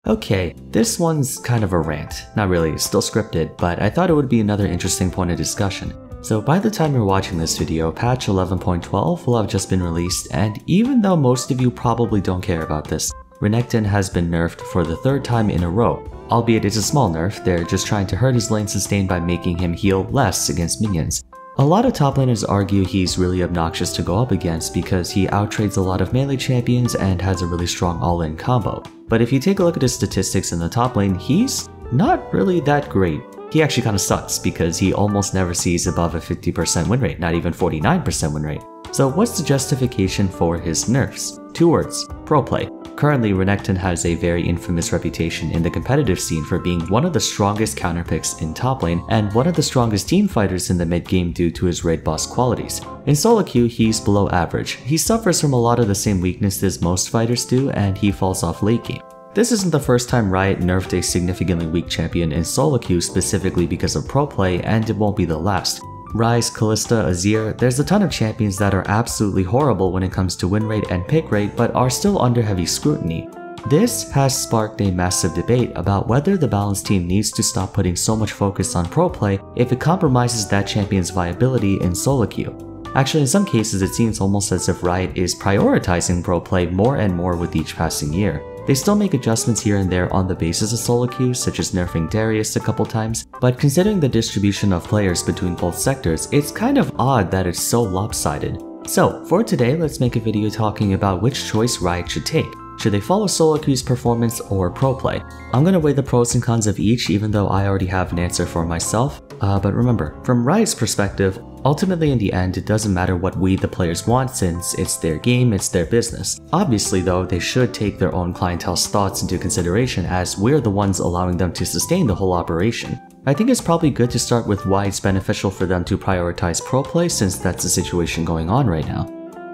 Okay, this one's kind of a rant. Not really, still scripted, but I thought it would be another interesting point of discussion. So by the time you're watching this video, patch 11.12 will have just been released, and even though most of you probably don't care about this, Renekton has been nerfed for the third time in a row. Albeit it's a small nerf, they're just trying to hurt his lane sustain by making him heal less against minions. A lot of top laners argue he's really obnoxious to go up against because he outtrades a lot of melee champions and has a really strong all-in combo. But if you take a look at his statistics in the top lane, he's not really that great. He actually kinda sucks because he almost never sees above a 50% win rate, not even 49% win rate. So what's the justification for his nerfs? 2 words: pro play. Currently, Renekton has a very infamous reputation in the competitive scene for being one of the strongest counter picks in top lane and one of the strongest team fighters in the mid game due to his raid boss qualities. In solo queue, he's below average. He suffers from a lot of the same weaknesses most fighters do, and he falls off late game. This isn't the first time Riot nerfed a significantly weak champion in solo queue specifically because of pro play, and it won't be the last. Ryze, Kalista, Azir, there's a ton of champions that are absolutely horrible when it comes to win rate and pick rate but are still under heavy scrutiny. This has sparked a massive debate about whether the balanced team needs to stop putting so much focus on pro play if it compromises that champion's viability in solo queue. Actually, in some cases it seems almost as if Riot is prioritizing pro play more and more with each passing year. They still make adjustments here and there on the basis of solo queue, such as nerfing Darius a couple times, but considering the distribution of players between both sectors, it's kind of odd that it's so lopsided. So, for today, let's make a video talking about which choice Riot should take. Should they follow solo queue's performance or pro play? I'm gonna weigh the pros and cons of each, even though I already have an answer for myself. But remember, from Riot's perspective, ultimately in the end it doesn't matter what we the players want since it's their game, it's their business. Obviously though, they should take their own clientele's thoughts into consideration as we're the ones allowing them to sustain the whole operation. I think it's probably good to start with why it's beneficial for them to prioritize pro play since that's the situation going on right now.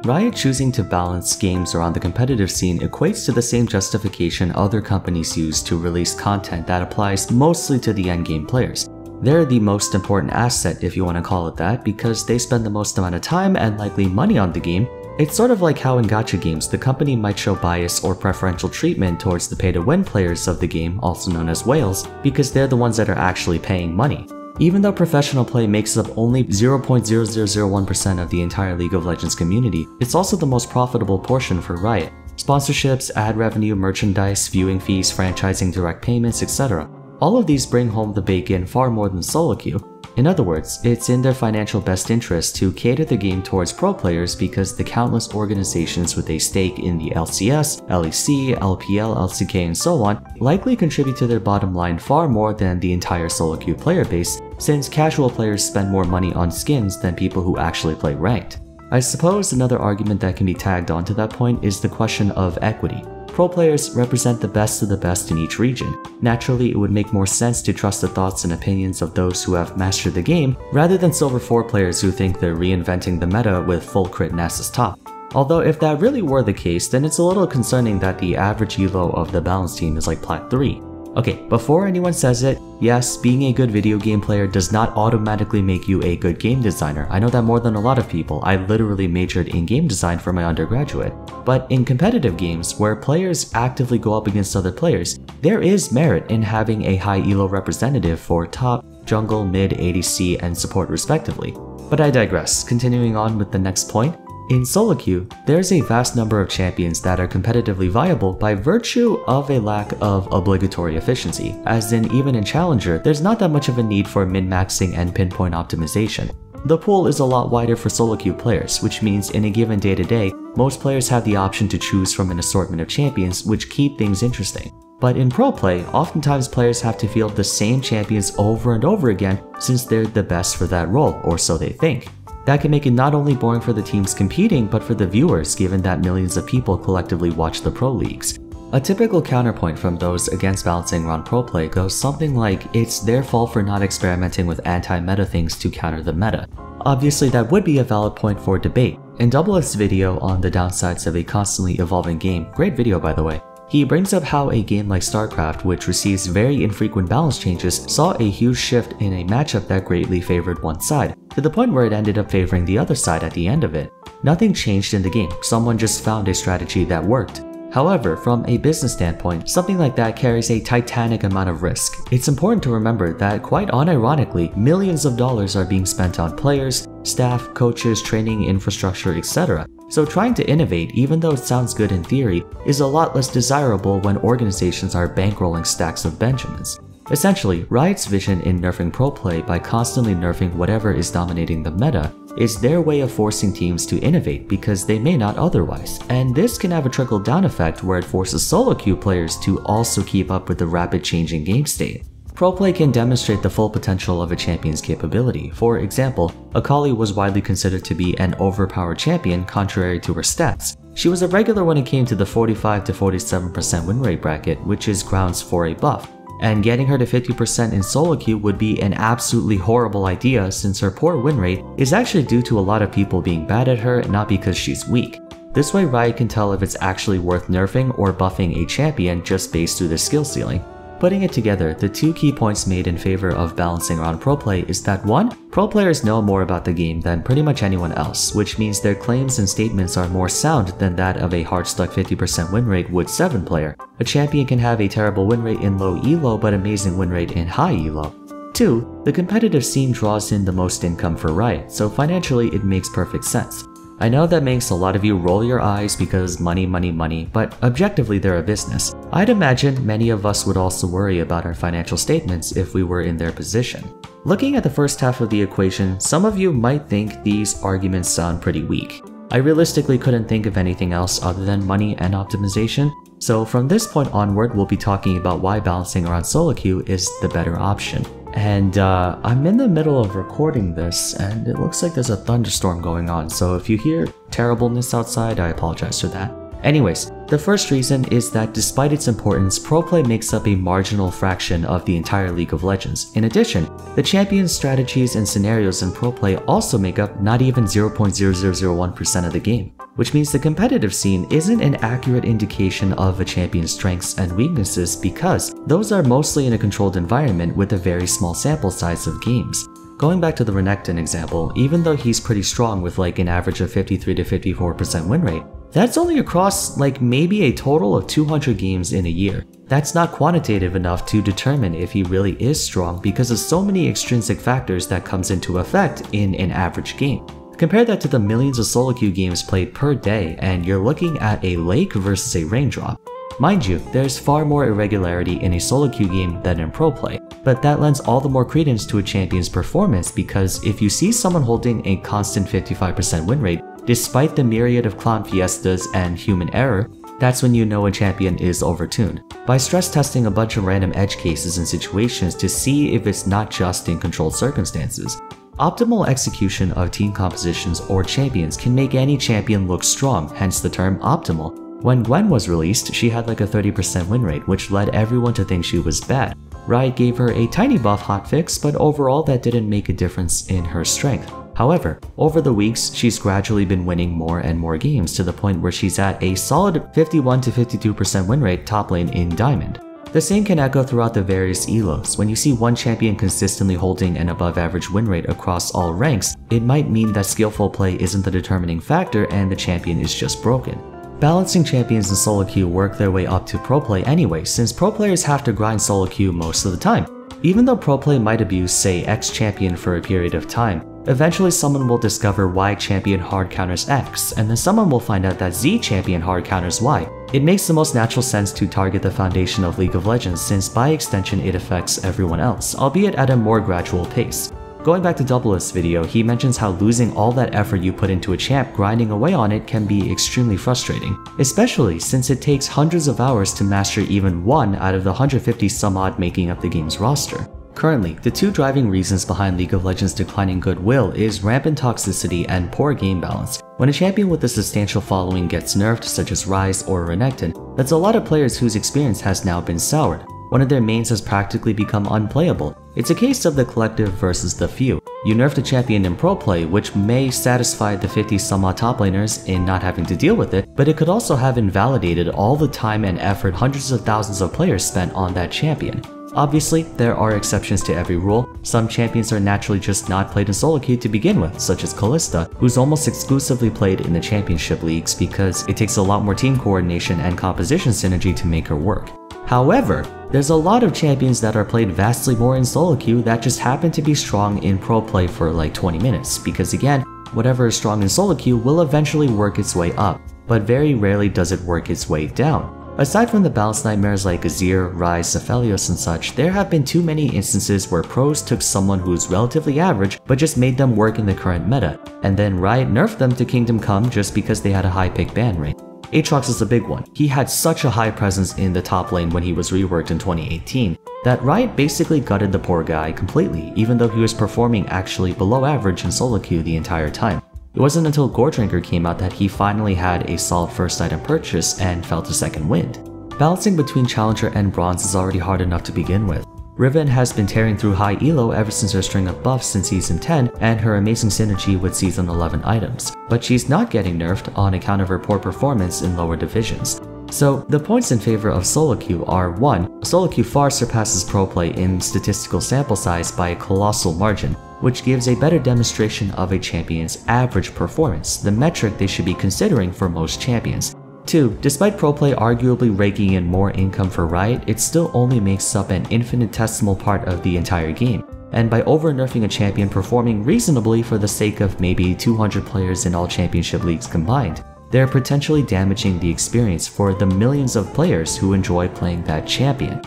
Riot choosing to balance games around the competitive scene equates to the same justification other companies use to release content that applies mostly to the endgame players. They're the most important asset, if you want to call it that, because they spend the most amount of time and likely money on the game. It's sort of like how in gacha games, the company might show bias or preferential treatment towards the pay-to-win players of the game, also known as whales, because they're the ones that are actually paying money. Even though professional play makes up only 0.0001% of the entire League of Legends community, it's also the most profitable portion for Riot. Sponsorships, ad revenue, merchandise, viewing fees, franchising, direct payments, etc. All of these bring home the bacon far more than solo queue. In other words, it's in their financial best interest to cater the game towards pro players because the countless organizations with a stake in the LCS, LEC, LPL, LCK, and so on likely contribute to their bottom line far more than the entire solo queue player base, since casual players spend more money on skins than people who actually play ranked. I suppose another argument that can be tagged onto that point is the question of equity. Pro players represent the best of the best in each region. Naturally, it would make more sense to trust the thoughts and opinions of those who have mastered the game, rather than Silver 4 players who think they're reinventing the meta with full crit Nasus top. Although if that really were the case, then it's a little concerning that the average elo of the balanced team is like Plat 3. Okay, before anyone says it, yes, being a good video game player does not automatically make you a good game designer. I know that more than a lot of people. I literally majored in game design for my undergraduate. But in competitive games, where players actively go up against other players, there is merit in having a high elo representative for top, jungle, mid, ADC, and support respectively. But I digress, continuing on with the next point. In solo queue, there's a vast number of champions that are competitively viable by virtue of a lack of obligatory efficiency, as in even in Challenger, there's not that much of a need for min-maxing and pinpoint optimization. The pool is a lot wider for solo queue players, which means in a given day-to-day, most players have the option to choose from an assortment of champions which keep things interesting. But in pro play, oftentimes players have to field the same champions over and over again since they're the best for that role, or so they think. That can make it not only boring for the teams competing, but for the viewers, given that millions of people collectively watch the pro leagues. A typical counterpoint from those against balancing around pro play goes something like it's their fault for not experimenting with anti-meta things to counter the meta. Obviously that would be a valid point for debate. In Double's video on the downsides of a constantly evolving game, great video by the way, he brings up how a game like StarCraft, which receives very infrequent balance changes, saw a huge shift in a matchup that greatly favored one side, to the point where it ended up favoring the other side at the end of it. Nothing changed in the game, someone just found a strategy that worked. However, from a business standpoint, something like that carries a titanic amount of risk. It's important to remember that, quite unironically, millions of dollars are being spent on players, staff, coaches, training, infrastructure, etc. So trying to innovate, even though it sounds good in theory, is a lot less desirable when organizations are bankrolling stacks of Benjamins. Essentially, Riot's vision in nerfing pro play by constantly nerfing whatever is dominating the meta is their way of forcing teams to innovate because they may not otherwise, and this can have a trickle-down effect where it forces solo queue players to also keep up with the rapid changing game state. Pro play can demonstrate the full potential of a champion's capability. For example, Akali was widely considered to be an overpowered champion contrary to her stats. She was a regular when it came to the 45 to 47% win rate bracket, which is grounds for a buff. And getting her to 50% in solo queue would be an absolutely horrible idea since her poor win rate is actually due to a lot of people being bad at her, not because she's weak. This way Riot can tell if it's actually worth nerfing or buffing a champion just based through the skill ceiling. Putting it together, the two key points made in favor of balancing around pro play is that 1. Pro players know more about the game than pretty much anyone else, which means their claims and statements are more sound than that of a hard-stuck 50% win rate would 7 player. A champion can have a terrible win rate in low elo but amazing win rate in high elo. 2. The competitive scene draws in the most income for Riot, so financially it makes perfect sense. I know that makes a lot of you roll your eyes because money, money, money, but objectively they're a business. I'd imagine many of us would also worry about our financial statements if we were in their position. Looking at the first half of the equation, some of you might think these arguments sound pretty weak. I realistically couldn't think of anything else other than money and optimization, so from this point onward we'll be talking about why balancing around solo queue is the better option. And I'm in the middle of recording this and it looks like there's a thunderstorm going on, so if you hear terribleness outside, I apologize for that. Anyways, the first reason is that despite its importance, pro play makes up a marginal fraction of the entire League of Legends. In addition, the champion's strategies and scenarios in pro play also make up not even 0.0001% of the game, which means the competitive scene isn't an accurate indication of a champion's strengths and weaknesses because those are mostly in a controlled environment with a very small sample size of games. Going back to the Renekton example, even though he's pretty strong with like an average of 53 to 54% win rate, that's only across like maybe a total of 200 games in a year. That's not quantitative enough to determine if he really is strong because of so many extrinsic factors that comes into effect in an average game. Compare that to the millions of solo queue games played per day and you're looking at a lake versus a raindrop. Mind you, there's far more irregularity in a solo queue game than in pro play, but that lends all the more credence to a champion's performance because if you see someone holding a constant 55% win rate, despite the myriad of clown fiestas and human error, that's when you know a champion is overtuned. By stress testing a bunch of random edge cases and situations to see if it's not just in controlled circumstances, optimal execution of team compositions or champions can make any champion look strong, hence the term optimal. When Gwen was released, she had like a 30% win rate, which led everyone to think she was bad. Riot gave her a tiny buff hotfix, but overall that didn't make a difference in her strength. However, over the weeks, she's gradually been winning more and more games to the point where she's at a solid 51 to 52% win rate top lane in Diamond. The same can echo throughout the various elos. When you see one champion consistently holding an above average win rate across all ranks, it might mean that skillful play isn't the determining factor and the champion is just broken. Balancing champions in solo queue work their way up to pro play anyway, since pro players have to grind solo queue most of the time. Even though pro play might abuse, say, X champion for a period of time, eventually someone will discover Y champion hard counters X, and then someone will find out that Z champion hard counters Y. It makes the most natural sense to target the foundation of League of Legends since by extension it affects everyone else, albeit at a more gradual pace. Going back to Double's video, he mentions how losing all that effort you put into a champ grinding away on it can be extremely frustrating, especially since it takes hundreds of hours to master even one out of the 150 some odd making up the game's roster. Currently, the two driving reasons behind League of Legends' declining goodwill is rampant toxicity and poor game balance. When a champion with a substantial following gets nerfed, such as Ryze or Renekton, that's a lot of players whose experience has now been soured. One of their mains has practically become unplayable. It's a case of the collective versus the few. You nerfed a champion in pro play, which may satisfy the 50 some odd top laners in not having to deal with it, but it could also have invalidated all the time and effort hundreds of thousands of players spent on that champion. Obviously, there are exceptions to every rule. Some champions are naturally just not played in solo queue to begin with, such as Kalista, who's almost exclusively played in the championship leagues because it takes a lot more team coordination and composition synergy to make her work. However, there's a lot of champions that are played vastly more in solo queue that just happen to be strong in pro play for like 20 minutes, because again, whatever is strong in solo queue will eventually work its way up, but very rarely does it work its way down. Aside from the balance nightmares like Azir, Ryze, Aphelios and such, there have been too many instances where pros took someone who's relatively average but just made them work in the current meta, and then Riot nerfed them to Kingdom Come just because they had a high pick ban rate. Aatrox is a big one. He had such a high presence in the top lane when he was reworked in 2018 that Riot basically gutted the poor guy completely, even though he was performing actually below average in solo queue the entire time. It wasn't until Goredrinker came out that he finally had a solid first item purchase and felt a second wind. Balancing between Challenger and Bronze is already hard enough to begin with. Riven has been tearing through high elo ever since her string of buffs in Season 10 and her amazing synergy with Season 11 items, but she's not getting nerfed on account of her poor performance in lower divisions. So the points in favor of solo queue are 1. Solo queue far surpasses pro play in statistical sample size by a colossal margin, which gives a better demonstration of a champion's average performance, the metric they should be considering for most champions. 2. Despite pro play arguably raking in more income for Riot, it still only makes up an infinitesimal part of the entire game, and by over-nerfing a champion performing reasonably for the sake of maybe 200 players in all championship leagues combined, they're potentially damaging the experience for the millions of players who enjoy playing that champion.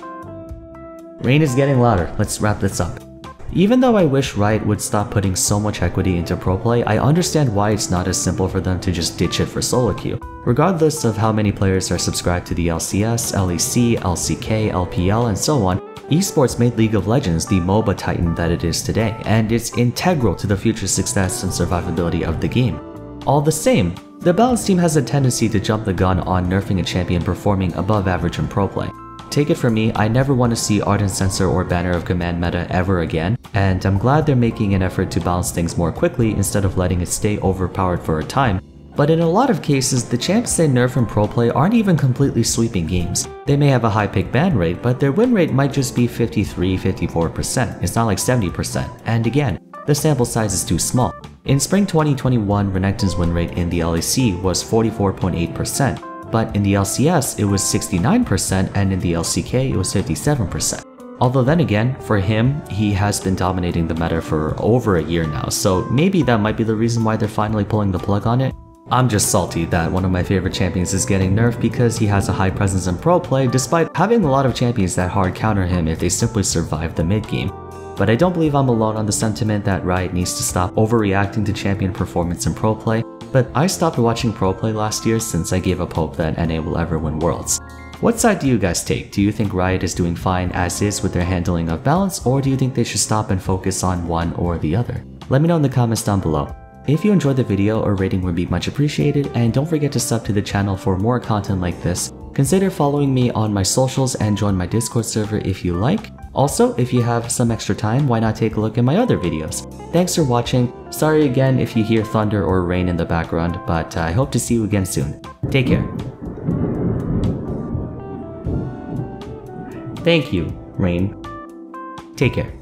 Rain is getting louder, let's wrap this up. Even though I wish Riot would stop putting so much equity into pro play, I understand why it's not as simple for them to just ditch it for solo queue. Regardless of how many players are subscribed to the LCS, LEC, LCK, LPL, and so on, esports made League of Legends the MOBA titan that it is today, and it's integral to the future success and survivability of the game. All the same, the Balance team has a tendency to jump the gun on nerfing a champion performing above average in pro play. Take it from me, I never want to see Ardent Censor or Banner of Command meta ever again, and I'm glad they're making an effort to balance things more quickly instead of letting it stay overpowered for a time. But in a lot of cases, the champs they nerf in pro play aren't even completely sweeping games. They may have a high pick ban rate, but their win rate might just be 53–54%, it's not like 70%, and again, the sample size is too small. In spring 2021, Renekton's win rate in the LEC was 44.8%. But in the LCS it was 69% and in the LCK it was 57%. Although then again, for him, he has been dominating the meta for over a year now, so maybe that might be the reason why they're finally pulling the plug on it. I'm just salty that one of my favorite champions is getting nerfed because he has a high presence in pro play despite having a lot of champions that hard counter him if they simply survive the mid game. But I don't believe I'm alone on the sentiment that Riot needs to stop overreacting to champion performance in pro play, but I stopped watching pro play last year since I gave up hope that NA will ever win Worlds. What side do you guys take? Do you think Riot is doing fine as is with their handling of balance, or do you think they should stop and focus on one or the other? Let me know in the comments down below. If you enjoyed the video, a rating would be much appreciated, and don't forget to sub to the channel for more content like this. Consider following me on my socials and join my Discord server if you like. Also, if you have some extra time, why not take a look at my other videos? Thanks for watching. Sorry again if you hear thunder or rain in the background, but I hope to see you again soon. Take care. Thank you, rain. Take care.